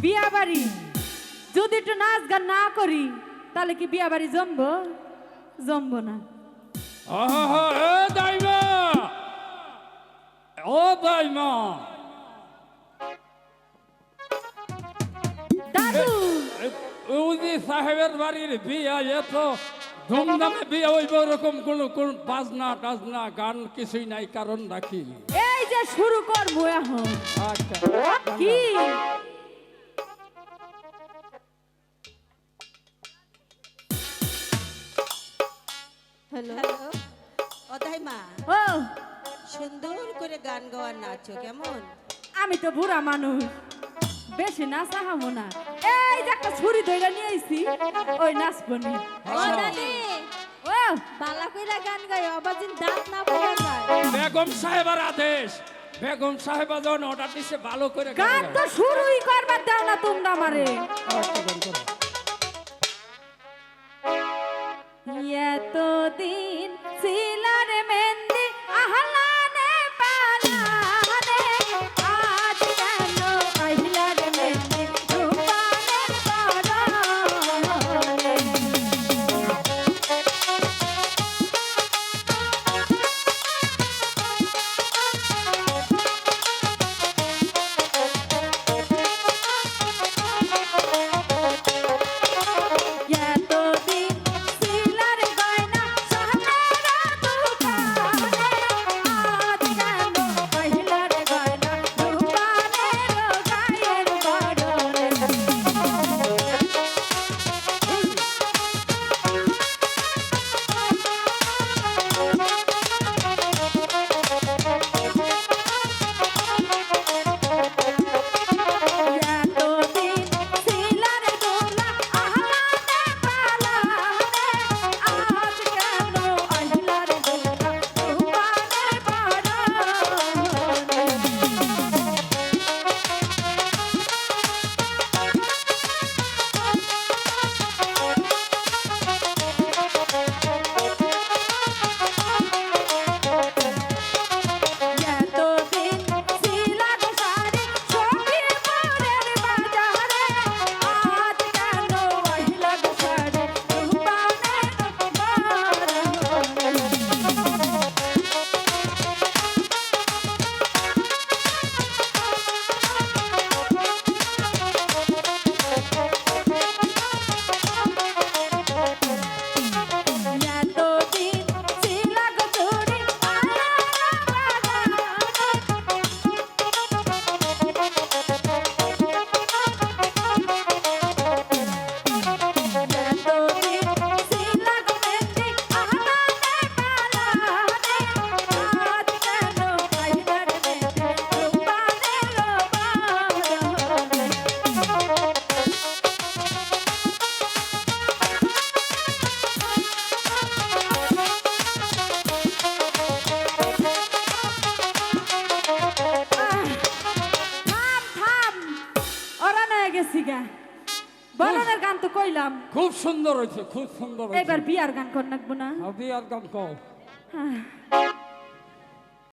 বিয়া বাড়ি যদি একটু নাচ গান না করি তাহলে কি বিয়া বাড়ি জমবো? জমবো না। আহা এ দাইমা, ও দাইমা, দাদু উদি সাহেবের বাড়ির বিয়া, এত ধুমধামে বিয়া হইব, ওরকম কোন বাজনা টাজনা গান কিছুই নাই, কারণ রাখি এই যে শুরু করবো এখন। আচ্ছা কি হ্যালো, ও দাইমা, ও সুন্দর করে গান গাওয়ার নাচো কেমন? আমি তো বুড়া মানুষ, বেশি নাচ আহামো না। এই যে একটা ছুরি ধইরা নিয়ে আইছি, ওই নাচবো নি। ও দাদি, ও বালা কইরা গান গায়, অবাজিন দাঁত না পড়ে যায়। বেগম সাহেবের আদেশ, বেগম সাহেবা যখন অর্ডার দিছে ভালো করে গান গান তো শুরুই করবার দাও না তোমরা আমারে। এতদিন ছিলার মেহেন্দি আহলানে পালানে, আজ কেন আইলার মেহেন্দি রূপানের পরনে। এতদিন ছিলার গয়না সোনার দোকানে, আজ কেন আইলার গয়না রূপানের গায়ের বদলে। এতদিন ছিলার দোলা আহলানে পালানে, আজ কেন আইলার দোলা রূপানের পরনে। এতদিন ছিলার সারি সখীপুরের বাজারে, আজ কেন আইলার সারি রূপানের পরনে। এতদিন ছিলাগ চুরি আলার বাগানে, এতদিন ছিলাগ মেহেন্দি আহলানে পালানে, আজ কেন আইলার মেহেন্দি রূপানের পরনে। থাম থাম, ওরা নয়ে গেছি গা। বলনের গান তো কইলাম, খুব সুন্দর হয়েছে, খুব সুন্দর হয়েছে। এবার বিয়ার গান কর নাকবো না? বিয়ার গান কও। হ্যাঁ।